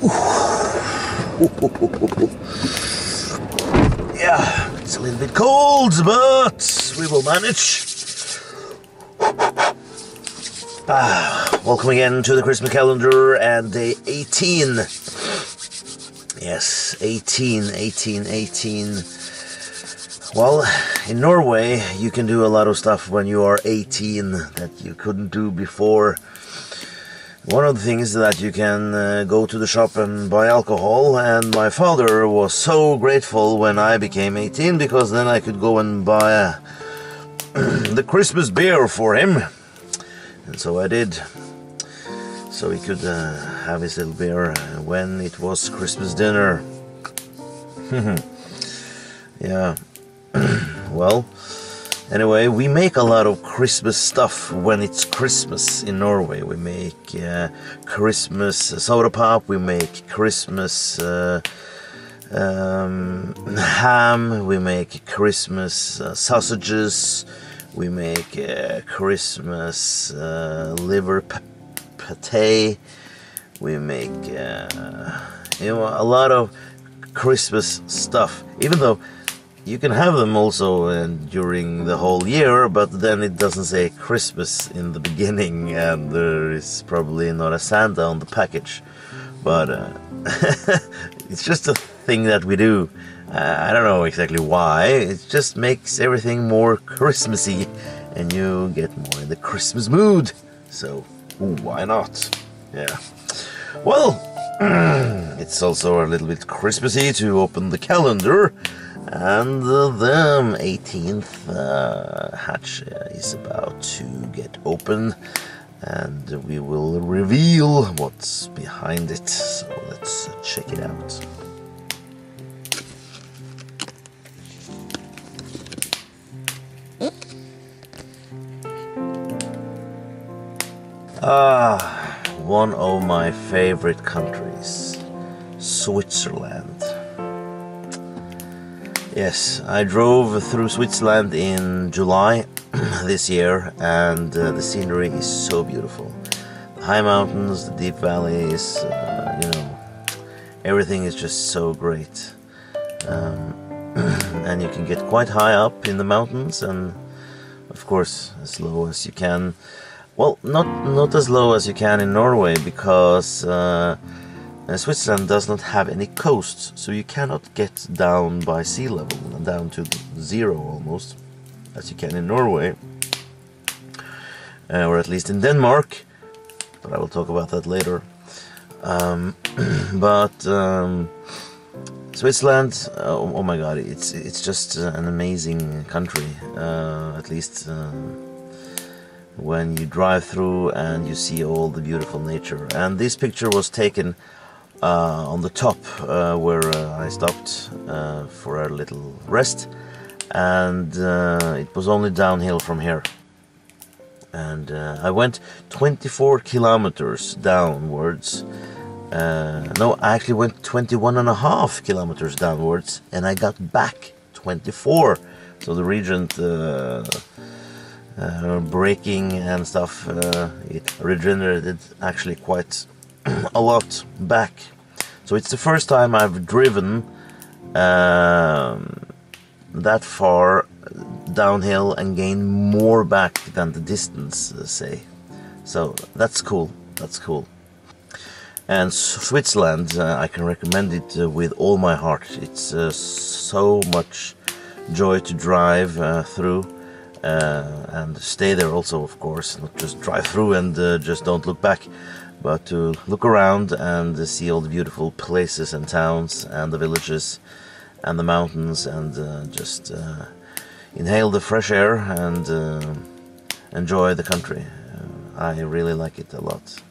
Yeah, it's a little bit cold, but we will manage. Welcome again to the Christmas calendar and day 18. Yes, 18. Well, in Norway, you can do a lot of stuff when you are 18 that you couldn't do before. One of the things is that you can go to the shop and buy alcohol, and my father was so grateful when I became 18 because then I could go and buy the Christmas beer for him. And so I did. So he could have his little beer when it was Christmas dinner. Yeah. Well, anyway, we make a lot of Christmas stuff when it's Christmas in Norway. We make Christmas soda pop, we make Christmas ham, we make Christmas sausages, we make Christmas liver pate, we make a lot of Christmas stuff, even though you can have them also during the whole year, but then it doesn't say Christmas in the beginning, and there is probably not a Santa on the package. But it's just a thing that we do. I don't know exactly why. It just makes everything more Christmassy, and you get more in the Christmas mood. So why not? Yeah. Well, it's also a little bit Christmassy to open the calendar. And the 18th hatch is about to get open, and we will reveal what's behind it. So let's check it out. One of my favorite countries, Switzerland. Yes, I drove through Switzerland in July this year, and the scenery is so beautiful. The high mountains, the deep valleys, everything is just so great. And you can get quite high up in the mountains, and of course as low as you can. Well, not as low as you can in Norway, because Switzerland does not have any coast, so you cannot get down by sea level, down to zero almost, as you can in Norway, or at least in Denmark, but I will talk about that later. Switzerland, oh my god, it's just an amazing country, at least when you drive through and you see all the beautiful nature. And this picture was taken on the top where I stopped for a little rest, and it was only downhill from here, and I went 24 kilometers downwards. No, I actually went 21.5 kilometers downwards, and I got back 24. So the regent braking and stuff, it regenerated actually quite a lot back. So it's the first time I've driven that far downhill and gained more back than the distance, say. So that's cool. That's cool. And Switzerland, I can recommend it with all my heart. It's so much joy to drive through and stay there also, of course. Not just drive through and just don't look back, but to look around and see all the beautiful places and towns and the villages and the mountains, and just inhale the fresh air and enjoy the country. I really like it a lot.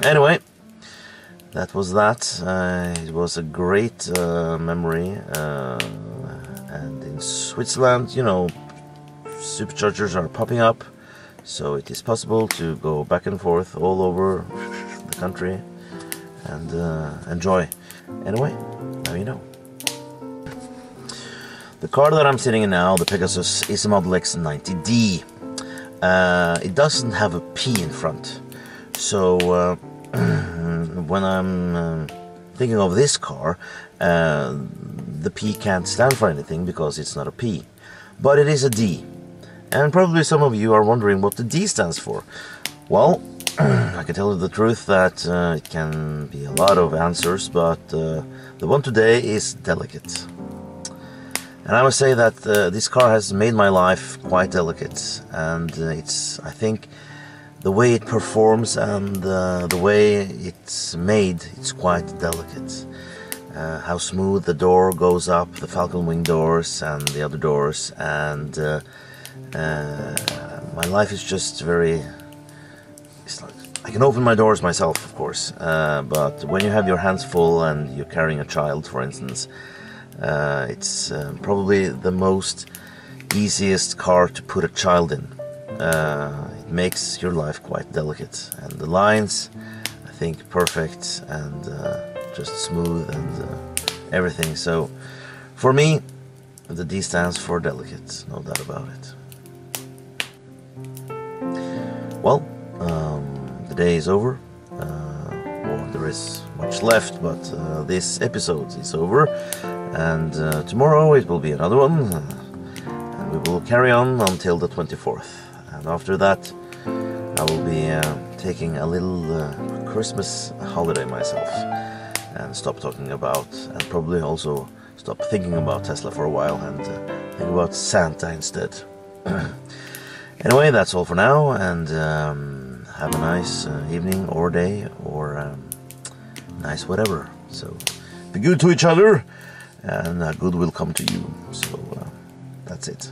Anyway, that was that. It was a great memory, and in Switzerland, you know, superchargers are popping up, so it is possible to go back and forth all over the country and enjoy. Anyway, now you know. The car that I'm sitting in now, the Pegasus, is a Model X 90D. It doesn't have a P in front, so when I'm thinking of this car, the P can't stand for anything because it's not a P. But it is a D. And probably some of you are wondering what the D stands for. Well, I can tell you the truth that it can be a lot of answers, but the one today is delicate. And I must say that this car has made my life quite delicate, and I think the way it performs and the way it's made, it's quite delicate. How smooth the door goes up, the Falcon Wing doors and the other doors, and my life is just very... It's like, I can open my doors myself, of course, but when you have your hands full and you're carrying a child, for instance, it's probably the most easiest car to put a child in. It makes your life quite delicate, and the lines, I think, perfect and just smooth and everything. So for me, the D stands for delicate, no doubt about it. Well, the day is over. Well, there is much left, but this episode is over, and tomorrow it will be another one, and we will carry on until the 24th. And after that, I will be taking a little Christmas holiday myself, and stop talking about, and probably also stop thinking about Tesla for a while, and think about Santa instead. Anyway, that's all for now, and have a nice evening or day, or nice whatever. So be good to each other, and good will come to you. So that's it.